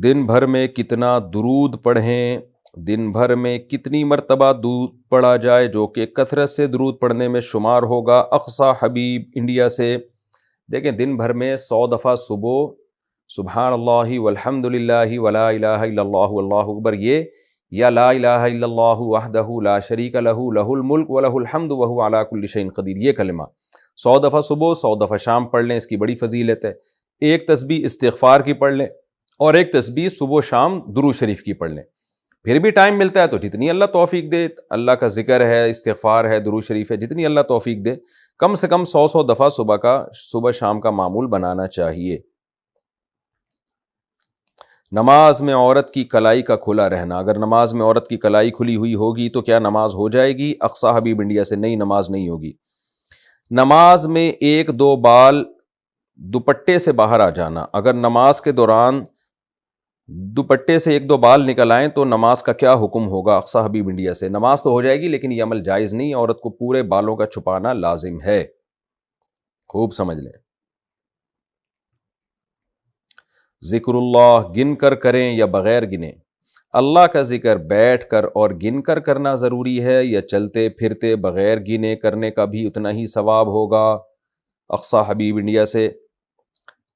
دن بھر میں کتنا درود پڑھیں، دن بھر میں کتنی مرتبہ درود پڑھا جائے جو کہ کثرت سے درود پڑھنے میں شمار ہوگا؟ اقصی حبیب انڈیا سے دیکھیں، دن بھر میں 100 دفعہ صبح سبحان اللہ والحمد للہ ولا الہ الا اللہ واللہ اکبر، یہ یا لا الہ الا اللہ وحدہ لا شریک لہ لہ الملک ولہ الحمد وہو علی کل شیء قدیر، یہ کلمہ 100 دفعہ صبح 100 دفعہ شام پڑھ لیں، اس کی بڑی فضیلت ہے۔ ایک تسبیح استغفار کی پڑھ لیں اور ایک تسبیح صبح و شام درود شریف کی پڑھ لیں۔ پھر بھی ٹائم ملتا ہے تو جتنی اللہ توفیق دے، اللہ کا ذکر ہے، استغفار ہے، درود شریف ہے، جتنی اللہ توفیق دے، کم سے کم 100 دفعہ صبح شام کا معمول بنانا چاہیے۔ نماز میں عورت کی کلائی کا کھلا رہنا، اگر نماز میں عورت کی کلائی کھلی ہوئی ہوگی تو کیا نماز ہو جائے گی؟ اقصی حبیب انڈیا سے نہیں، نماز نہیں ہوگی۔ نماز میں ایک دو بال دوپٹے سے باہر آ جانا، اگر نماز کے دوران دوپٹے سے ایک دو بال نکل آئیں تو نماز کا کیا حکم ہوگا؟ اقصی حبیب انڈیا سے نماز تو ہو جائے گی لیکن یہ عمل جائز نہیں، عورت کو پورے بالوں کا چھپانا لازم ہے۔ خوب سمجھ لیں۔ ذکر اللہ گن کر کریں یا بغیر گنے؟ اللہ کا ذکر بیٹھ کر اور گن کر کرنا ضروری ہے یا چلتے پھرتے بغیر گنے کرنے کا بھی اتنا ہی ثواب ہوگا؟ اقصی حبیب انڈیا سے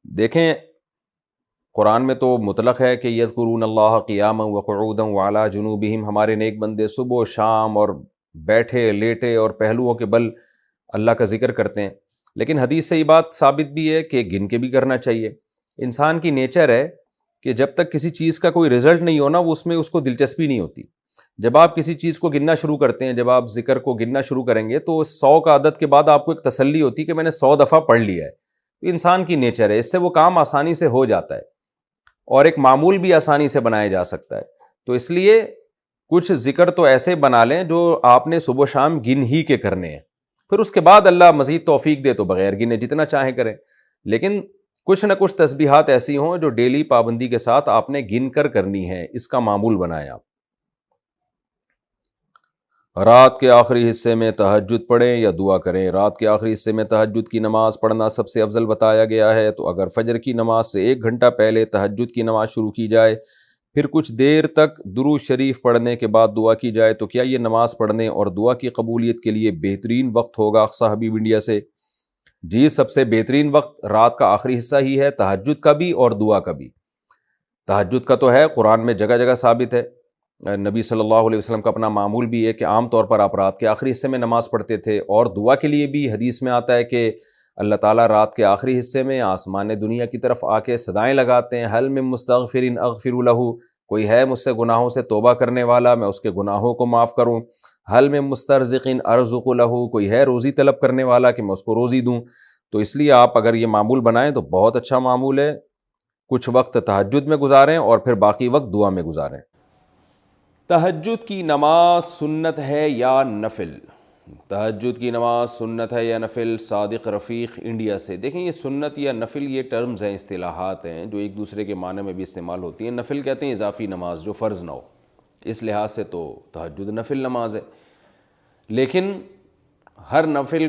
دیکھیں، قرآن میں تو مطلق ہے کہ یذکرون اللہ قیاما وقعودا وعلی جنوبہم، ہمارے نیک بندے صبح و شام اور بیٹھے لیٹے اور پہلوؤں کے بل اللہ کا ذکر کرتے ہیں، لیکن حدیث سے یہ بات ثابت بھی ہے کہ گن کے بھی کرنا چاہیے۔ انسان کی نیچر ہے کہ جب تک کسی چیز کا کوئی رزلٹ نہیں ہونا اس کو دلچسپی نہیں ہوتی۔ جب آپ کسی چیز کو گننا شروع کرتے ہیں، جب آپ ذکر کو گننا شروع کریں گے تو 100 کا عدد کے بعد آپ کو ایک تسلی ہوتی ہے کہ میں نے 100 دفعہ پڑھ لیا ہے۔ تو انسان کی نیچر ہے، اس سے وہ کام آسانی سے ہو جاتا ہے اور ایک معمول بھی آسانی سے بنایا جا سکتا ہے۔ تو اس لیے کچھ ذکر تو ایسے بنا لیں جو آپ نے صبح شام گن ہی کے کرنے ہیں، پھر اس کے بعد اللہ مزید توفیق دے تو بغیر گنے جتنا چاہیں کریں، لیکن کچھ نہ کچھ تسبیحات ایسی ہوں جو ڈیلی پابندی کے ساتھ آپ نے گن کر کرنی ہے، اس کا معمول بنائیں آپ۔ رات کے آخری حصے میں تہجد پڑھیں یا دعا کریں؟ رات کے آخری حصے میں تہجد کی نماز پڑھنا سب سے افضل بتایا گیا ہے، تو اگر فجر کی نماز سے 1 گھنٹہ پہلے تہجد کی نماز شروع کی جائے، پھر کچھ دیر تک درود شریف پڑھنے کے بعد دعا کی جائے تو کیا یہ نماز پڑھنے اور دعا کی قبولیت کے لیے بہترین وقت ہوگا؟ اقصی حبیب انڈیا سے جی، سب سے بہترین وقت رات کا آخری حصہ ہی ہے، تہجد کا بھی اور دعا کا بھی۔ تہجد کا تو ہے، قرآن میں جگہ جگہ ثابت ہے، نبی صلی اللہ علیہ وسلم کا اپنا معمول بھی ہے کہ عام طور پر آپ رات کے آخری حصے میں نماز پڑھتے تھے، اور دعا کے لیے بھی حدیث میں آتا ہے کہ اللہ تعالیٰ رات کے آخری حصے میں آسمان دنیا کی طرف آ کے صدائیں لگاتے ہیں، حل من مستغفر اغفر لہ، کوئی ہے مجھ سے گناہوں سے توبہ کرنے والا میں اس کے گناہوں کو معاف کروں، حل من مسترزق ارزق لہ، کوئی ہے روزی طلب کرنے والا کہ میں اس کو روزی دوں۔ تو اس لیے آپ اگر یہ معمول بنائیں تو بہت اچھا معمول ہے، کچھ وقت تہجد میں گزاریں اور پھر باقی وقت دعا میں گزاریں۔ تہجد کی نماز سنت ہے یا نفل؟ تہجد کی نماز سنت ہے یا نفل؟ صادق رفیق انڈیا سے دیکھیں، یہ سنت یا نفل یہ ٹرمز ہیں، اصطلاحات ہیں جو ایک دوسرے کے معنی میں بھی استعمال ہوتی ہیں۔ نفل کہتے ہیں اضافی نماز جو فرض نہ ہو، اس لحاظ سے تو تہجد نفل نماز ہے، لیکن ہر نفل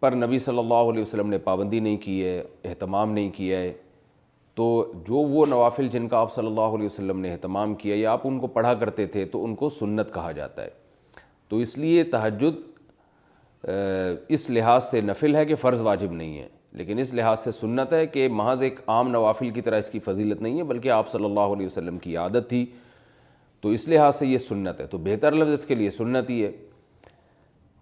پر نبی صلی اللہ علیہ وسلم نے پابندی نہیں کی ہے، اہتمام نہیں کیا ہے، تو جو وہ نوافل جن کا آپ صلی اللہ علیہ وسلم نے اہتمام کیا یا آپ ان کو پڑھا کرتے تھے تو ان کو سنت کہا جاتا ہے۔ تو اس لیے تہجد اس لحاظ سے نفل ہے کہ فرض واجب نہیں ہے، لیکن اس لحاظ سے سنت ہے کہ محض ایک عام نوافل کی طرح اس کی فضیلت نہیں ہے، بلکہ آپ صلی اللہ علیہ وسلم کی عادت تھی، تو اس لحاظ سے یہ سنت ہے، تو بہتر لفظ اس کے لیے سنت ہی ہے،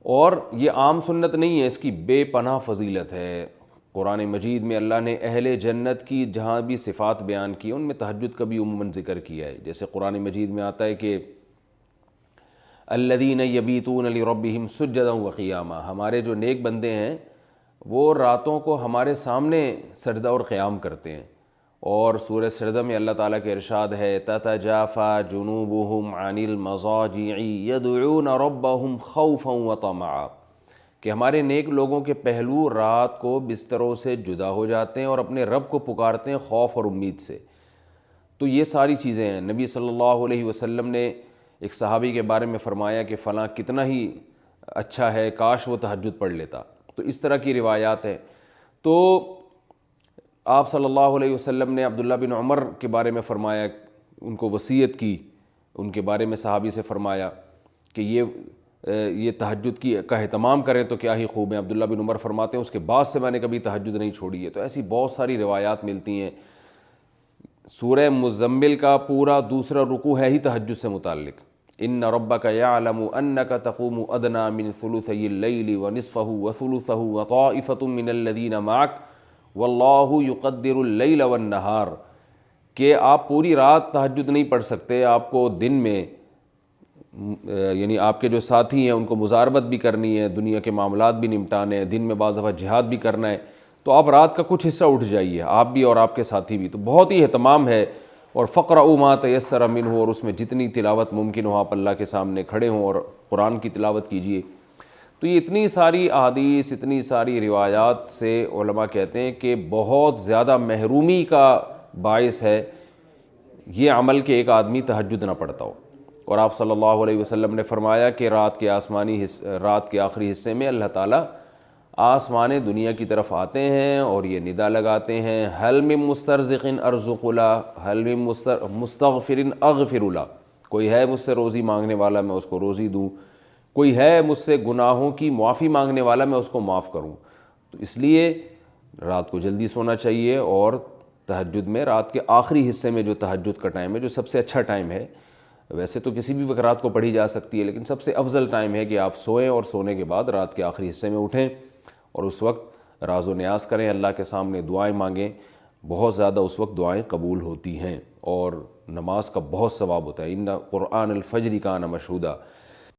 اور یہ عام سنت نہیں ہے، اس کی بے پناہ فضیلت ہے۔ قرآن مجید میں اللہ نے اہل جنت کی جہاں بھی صفات بیان کی ان میں تہجد کا بھی عموماً ذکر کیا ہے، جیسے قرآن مجید میں آتا ہے کہ الذین یبیتون لربہم سجدا وقیاما، ہمارے جو نیک بندے ہیں وہ راتوں کو ہمارے سامنے سجدہ اور قیام کرتے ہیں، اور سورہ سجدہ میں اللہ تعالیٰ کے ارشاد ہے تتجافی جنوبہم عن المضاجع یدعون ربہم خوفا وطمعا، کہ ہمارے نیک لوگوں کے پہلو رات کو بستروں سے جدا ہو جاتے ہیں اور اپنے رب کو پکارتے ہیں خوف اور امید سے۔ تو یہ ساری چیزیں ہیں۔ نبی صلی اللہ علیہ وسلم نے ایک صحابی کے بارے میں فرمایا کہ فلاں کتنا ہی اچھا ہے، کاش وہ تہجد پڑھ لیتا، تو اس طرح کی روایات ہیں۔ تو آپ صلی اللہ علیہ وسلم نے عبداللہ بن عمر کے بارے میں فرمایا، ان کو وصیت کی، ان کے بارے میں صحابی سے فرمایا کہ یہ تہجد کا اہتمام کریں تو کیا ہی خوب ہیں۔ عبداللہ بن عمر فرماتے ہیں اس کے بعد سے میں نے کبھی تہجد نہیں چھوڑی ہے۔ تو ایسی بہت ساری روایات ملتی ہیں۔ سورہ مزمل کا پورا دوسرا رکوع ہے ہی تہجد سے متعلق۔ ان ربک یعلم انک تقوم ادنی من ثلثی اللیل ونصفہ وثلثہ وطائفۃ من الذین معک واللہ یقدر اللیل والنہار، کہ آپ پوری رات تہجد نہیں پڑھ سکتے، آپ کو دن میں یعنی آپ کے جو ساتھی ہیں ان کو مزاربت بھی کرنی ہے، دنیا کے معاملات بھی نمٹانے ہیں، دن میں بعض دفعہ جہاد بھی کرنا ہے، تو آپ رات کا کچھ حصہ اٹھ جائیے، آپ بھی اور آپ کے ساتھی بھی۔ تو بہت ہی اہتمام ہے، اور فقرؤوا ما تیسر منہ، اور اس میں جتنی تلاوت ممکن ہو آپ اللہ کے سامنے کھڑے ہوں اور قرآن کی تلاوت کیجیے۔ تو یہ اتنی ساری احادیث، اتنی ساری روایات سے علماء کہتے ہیں کہ بہت زیادہ محرومی کا باعث ہے یہ عمل کہ ایک آدمی تہجد نہ پڑھتا ہو۔ اور آپ صلی اللہ علیہ وسلم نے فرمایا کہ رات کے آخری حصے میں اللہ تعالیٰ آسمان دنیا کی طرف آتے ہیں اور یہ ندا لگاتے ہیں، حل من مسترزق ارزق له، حل من مستغفر اغفر له، کوئی ہے مجھ سے روزی مانگنے والا میں اس کو روزی دوں، کوئی ہے مجھ سے گناہوں کی معافی مانگنے والا میں اس کو معاف کروں۔ تو اس لیے رات کو جلدی سونا چاہیے، اور تہجد میں رات کے آخری حصے میں جو تہجد کا ٹائم ہے، جو سب سے اچھا ٹائم ہے، ویسے تو کسی بھی وقت رات کو پڑھی جا سکتی ہے، لیکن سب سے افضل ٹائم ہے کہ آپ سوئیں اور سونے کے بعد رات کے آخری حصے میں اٹھیں اور اس وقت راز و نیاز کریں، اللہ کے سامنے دعائیں مانگیں۔ بہت زیادہ اس وقت دعائیں قبول ہوتی ہیں اور نماز کا بہت ثواب ہوتا ہے۔ ان قرآن الفجر کان مشہودا،